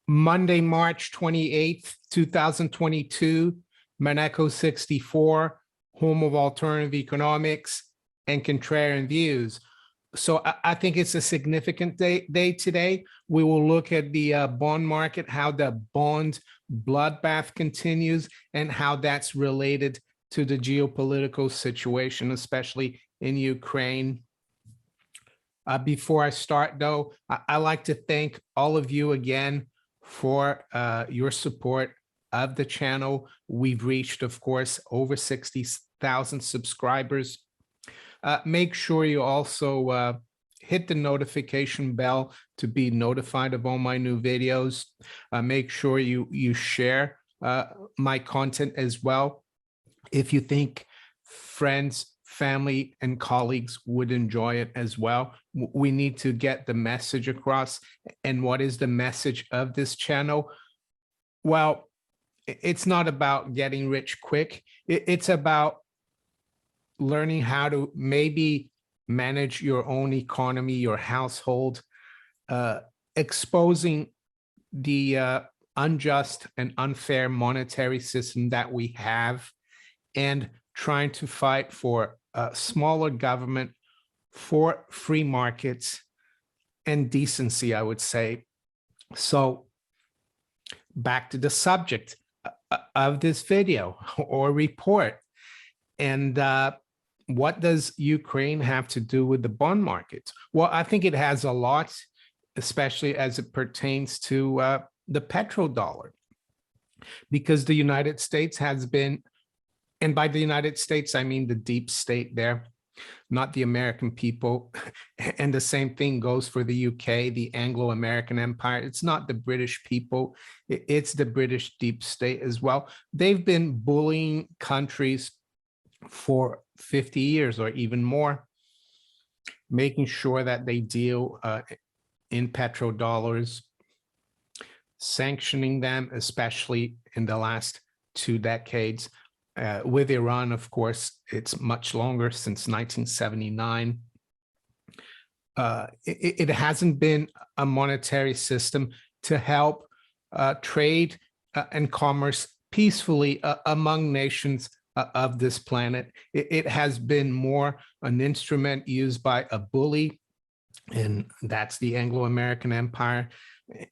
Monday, March 28th, 2022, Maneco 64, home of alternative economics and contrarian views. So I think it's a significant day today. We will look at the bond market, how the bond bloodbath continues, and how that's related to the geopolitical situation, especially in Ukraine. Before I start, though, I like to thank all of you again for your support of the channel. We've reached, of course, over 60,000 subscribers. Make sure you also hit the notification bell to be notified of all my new videos. Make sure you share my content as well. If you think friends, family, and colleagues would enjoy it as well. We need to get the message across. And what is the message of this channel? Well, it's not about getting rich quick. It's about learning how to maybe manage your own economy, your household, exposing the unjust and unfair monetary system that we have, and trying to fight for a smaller government, for free markets and decency, I would say. So back to the subject of this video or report. And what does Ukraine have to do with the bond market? Well, I think it has a lot, especially as it pertains to the petrodollar, because the United States has been, and by the United States, I mean the deep state there, not the American people. And the same thing goes for the UK, the Anglo-American Empire. It's not the British people, it's the British deep state as well. They've been bullying countries for 50 years or even more, making sure that they deal in petrodollars, sanctioning them, especially in the last 2 decades. With Iran, of course, it's much longer, since 1979. It hasn't been a monetary system to help trade and commerce peacefully among nations of this planet. It has been more an instrument used by a bully, and that's the Anglo-American Empire.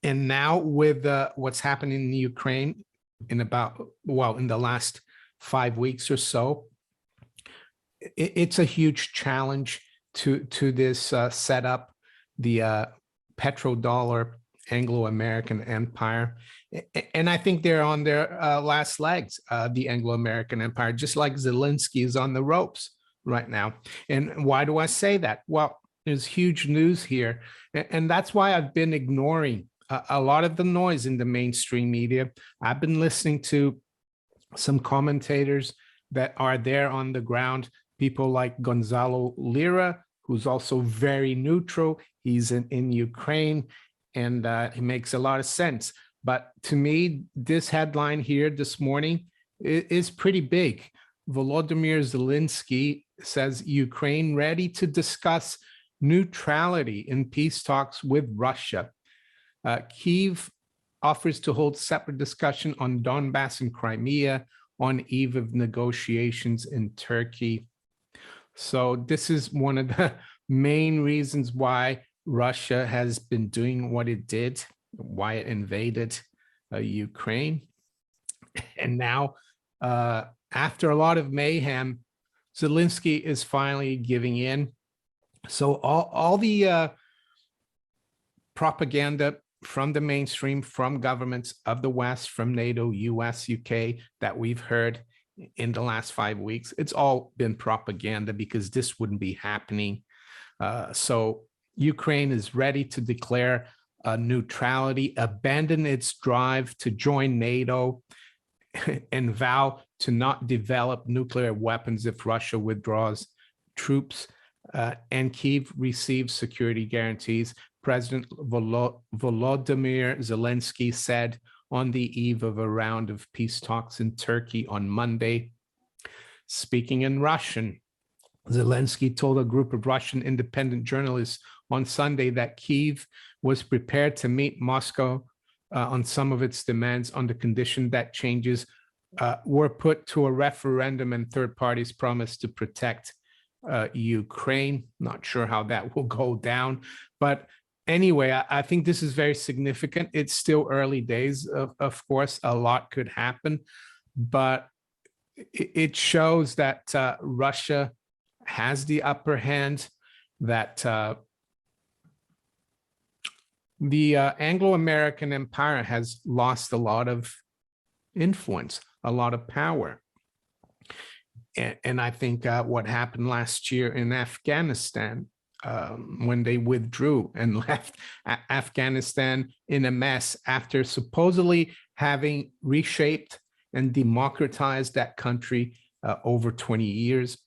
And now with what's happening in Ukraine in the last 5 weeks or so, it's a huge challenge to this setup, the petrodollar Anglo-American Empire. And I think they're on their last legs, the Anglo-American Empire, just like Zelensky is on the ropes right now. And why do I say that? Well, there's huge news here. And that's why I've been ignoring a lot of the noise in the mainstream media. I've been listening to some commentators that are there on the ground, people like Gonzalo Lira, who's also very neutral. He's in Ukraine, and he makes a lot of sense. But to me, this headline here this morning is pretty big. Volodymyr Zelensky says Ukraine ready to discuss neutrality in peace talks with Russia. Kyiv offers to hold separate discussion on Donbass and Crimea on eve of negotiations in Turkey. So this is one of the main reasons why Russia has been doing what it did, why it invaded Ukraine. And now, after a lot of mayhem, Zelensky is finally giving in. So all the propaganda from the mainstream, from governments of the West, from NATO, US, UK, that we've heard in the last 5 weeks, it's all been propaganda, because this wouldn't be happening. So Ukraine is ready to declare neutrality, abandon its drive to join NATO, and vow to not develop nuclear weapons if Russia withdraws troops, and Kyiv receives security guarantees. President Volodymyr Zelensky said on the eve of a round of peace talks in Turkey on Monday. Speaking in Russian, Zelensky told a group of Russian independent journalists on Sunday that Kyiv was prepared to meet Moscow on some of its demands on the condition that changes were put to a referendum and third parties promised to protect Ukraine. Not sure how that will go down, but anyway, I think this is very significant. It's still early days, of course, a lot could happen, but it shows that Russia has the upper hand, that the Anglo-American empire has lost a lot of influence, a lot of power. And I think what happened last year in Afghanistan, when they withdrew and left Afghanistan in a mess after supposedly having reshaped and democratized that country over 20 years.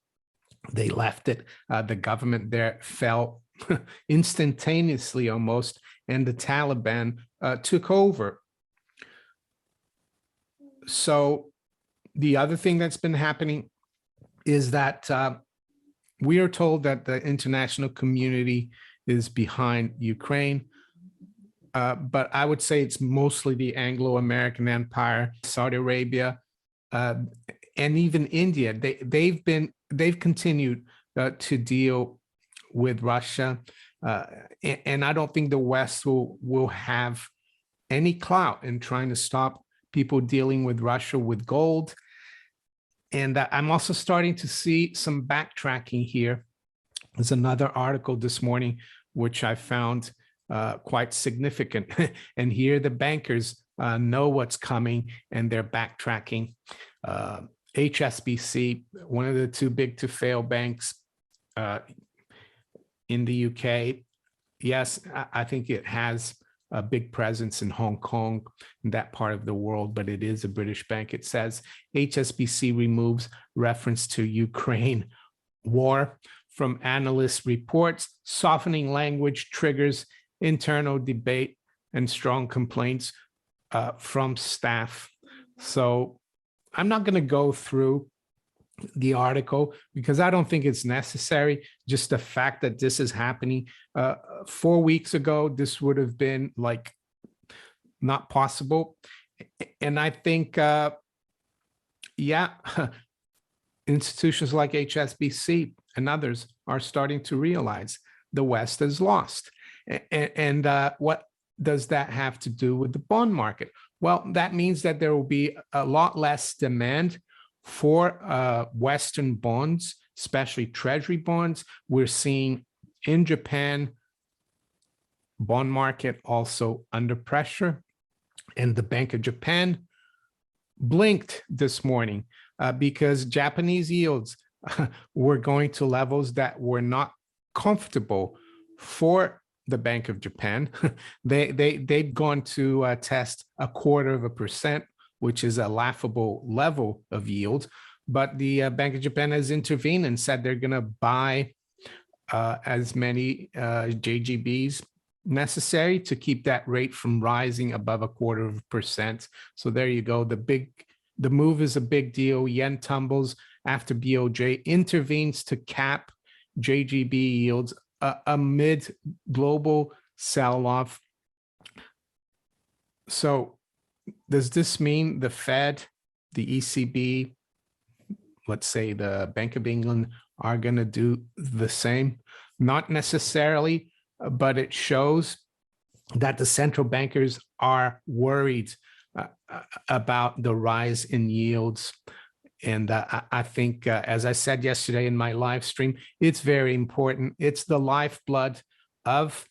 They left it. The government there fell instantaneously almost, and the Taliban took over. So the other thing that's been happening is that we are told that the international community is behind Ukraine, but I would say it's mostly the Anglo-American empire, Saudi Arabia, and even India. They've continued to deal with Russia, and I don't think the West will have any clout in trying to stop people dealing with Russia with gold. And I'm also starting to see some backtracking here. There's another article this morning, which I found quite significant. And here the bankers know what's coming and they're backtracking. HSBC, one of the too big to fail banks in the UK. Yes, I think it has a big presence in Hong Kong, in that part of the world, but it is a British bank. It says HSBC removes reference to Ukraine war from analyst reports. Softening language triggers internal debate and strong complaints from staff. So I'm not going to go through the article because I don't think it's necessary. Just the fact that this is happening 4 weeks ago, this would have been like not possible. And I think, yeah, institutions like HSBC and others are starting to realize the West is lost. And what does that have to do with the bond market? Well, that means that there will be a lot less demand for Western bonds, especially Treasury bonds. We're seeing in Japan, bond market also under pressure. And the Bank of Japan blinked this morning because Japanese yields were going to levels that were not comfortable for the Bank of Japan. They've gone to test 0.25%, which is a laughable level of yield. But the Bank of Japan has intervened and said they're going to buy as many JGBs necessary to keep that rate from rising above 0.25%. So there you go. The move is a big deal. Yen tumbles after BOJ intervenes to cap JGB yields amid global sell-off. So does this mean the Fed, the ECB, let's say the Bank of England are going to do the same? Not necessarily, but it shows that the central bankers are worried about the rise in yields. And I think, as I said yesterday in my live stream, it's very important. It's the lifeblood of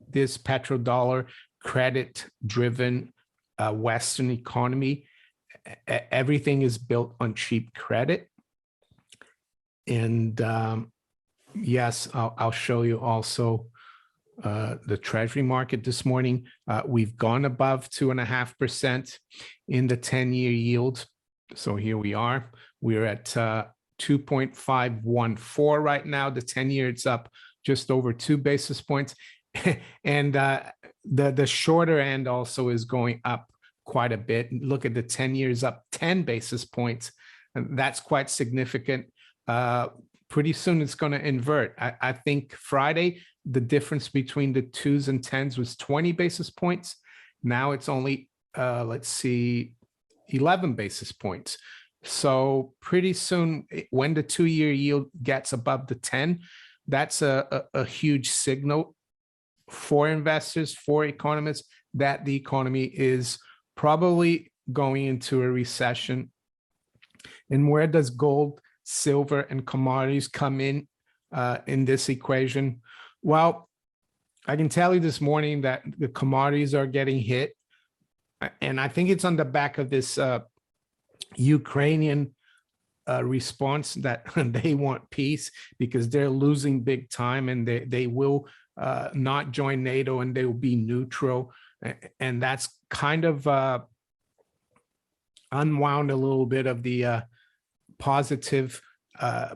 this petrodollar credit-driven Western economy. Everything is built on cheap credit. And yes, I'll show you also the Treasury market this morning. We've gone above 2.5% in the 10-year yield. So here we are. We're at 2.514 right now. The 10-year, it's up just over 2 basis points. And the shorter end also is going up quite a bit. Look at the 10 years up 10 basis points. And that's quite significant. Pretty soon it's going to invert. I think Friday, the difference between the 2s and 10s was 20 basis points. Now it's only, let's see, 11 basis points. So pretty soon, when the 2-year yield gets above the 10, that's a huge signal for investors, for economists, that the economy is probably going into a recession. And where does gold, silver, and commodities come in this equation? Well, I can tell you this morning that the commodities are getting hit. And I think it's on the back of this Ukrainian response that they want peace, because they're losing big time, and they will not join NATO, and they will be neutral. And that's kind of unwound a little bit of the positive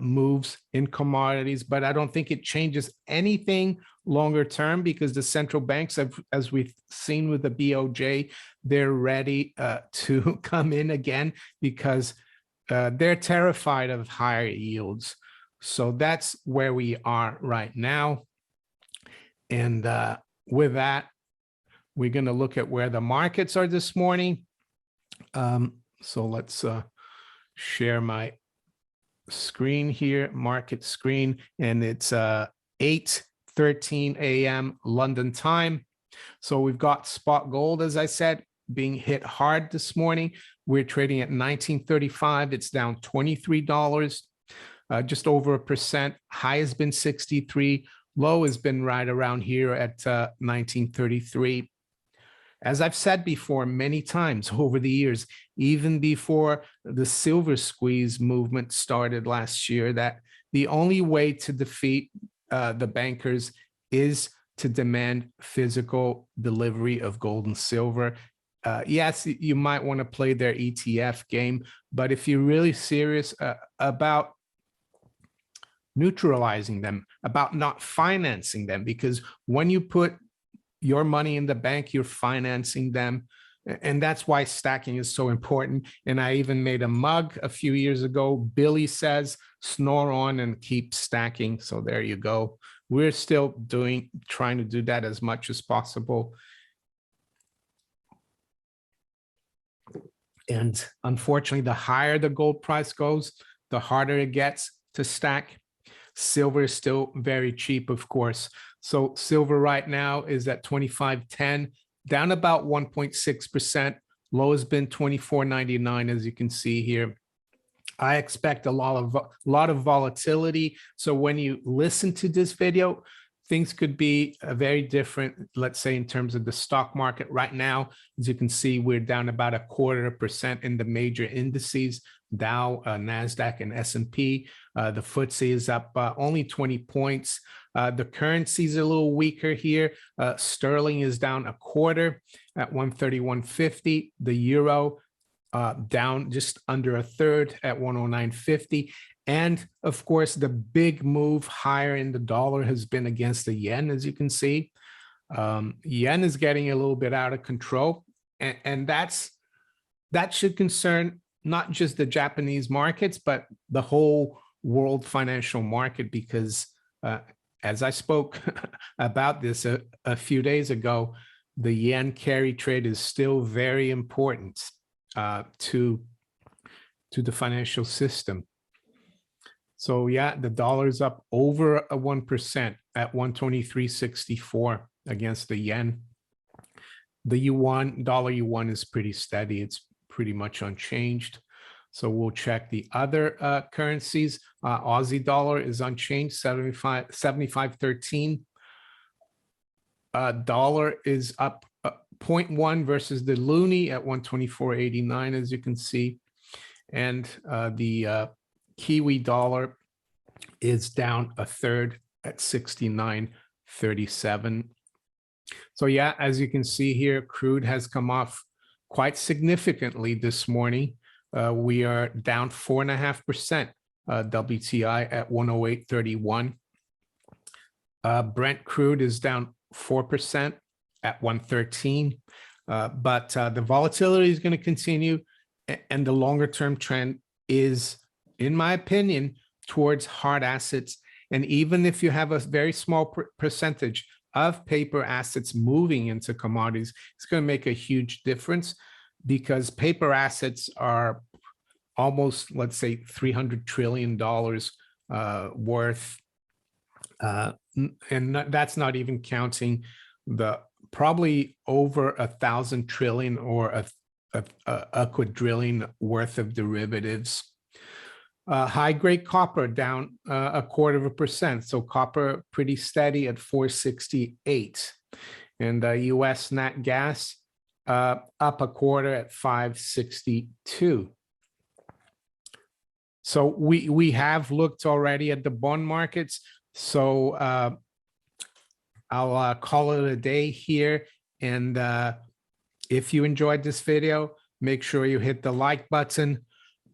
moves in commodities, but I don't think it changes anything longer term, because the central banks, as we've seen with the BOJ, they're ready to come in again, because they're terrified of higher yields. So that's where we are right now. And with that, we're going to look at where the markets are this morning. So let's share my screen here, market screen, and it's 8:13 a.m. London time. So we've got spot gold, as I said, being hit hard this morning. We're trading at 1935. It's down $23, just over 1%. High has been 63. Low has been right around here at 1933. As I've said before many times over the years, even before the silver squeeze movement started last year, that the only way to defeat the bankers is to demand physical delivery of gold and silver. Yes, you might want to play their ETF game, but if you're really serious about neutralizing them, about not financing them, because when you put your money in the bank, you're financing them. And that's why stacking is so important. And I even made a mug a few years ago. Billy says, snore on and keep stacking. So there you go. We're still trying to do that as much as possible. And unfortunately, the higher the gold price goes, the harder it gets to stack. Silver is still very cheap, of course. So silver right now is at 25.10, down about 1.6%. Low has been 24.99, as you can see here. I expect a lot of volatility. So when you listen to this video, things could be very different, let's say, in terms of the stock market. Right now, as you can see, we're down about 0.25% in the major indices, Dow, NASDAQ, and S&P. The FTSE is up only 20 points. The currency is a little weaker here. Sterling is down 0.25 at 131.50. The euro down just under 1/3 at 109.50. And of course, the big move higher in the dollar has been against the yen, as you can see. Yen is getting a little bit out of control, and that should concern not just the Japanese markets, but the whole world financial market, because as I spoke about this a few days ago, the yen carry trade is still very important to the financial system. So yeah, the dollar's up over 1% at 123.64 against the yen. The yuan, dollar yuan, is pretty steady. It's pretty much unchanged. So we'll check the other currencies. Aussie dollar is unchanged, 75.13. Dollar is up 0.1 versus the loonie at 124.89, as you can see. And the Kiwi dollar is down 1/3 at 69.37. So yeah, as you can see here, crude has come off quite significantly this morning. We are down 4.5%. WTI at 108.31. Brent crude is down 4% at 113. But the volatility is going to continue, and the longer term trend is, in my opinion, towards hard assets. And even if you have a very small percentage of paper assets moving into commodities is going to make a huge difference, because paper assets are almost, let's say, $300 trillion worth. And that's not even counting the probably over 1,000 trillion or a quadrillion worth of derivatives. High-grade copper down 0.25%. So copper pretty steady at 468. And US nat gas up 0.25 at 562. So we have looked already at the bond markets. So I'll call it a day here. And if you enjoyed this video, make sure you hit the like button.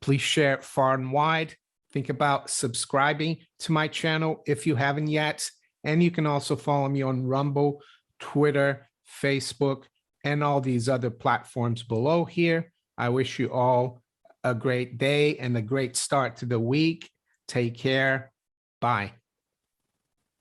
Please share it far and wide. Think about subscribing to my channel if you haven't yet. And you can also follow me on Rumble, Twitter, Facebook, and all these other platforms below here. I wish you all a great day and a great start to the week. Take care. Bye.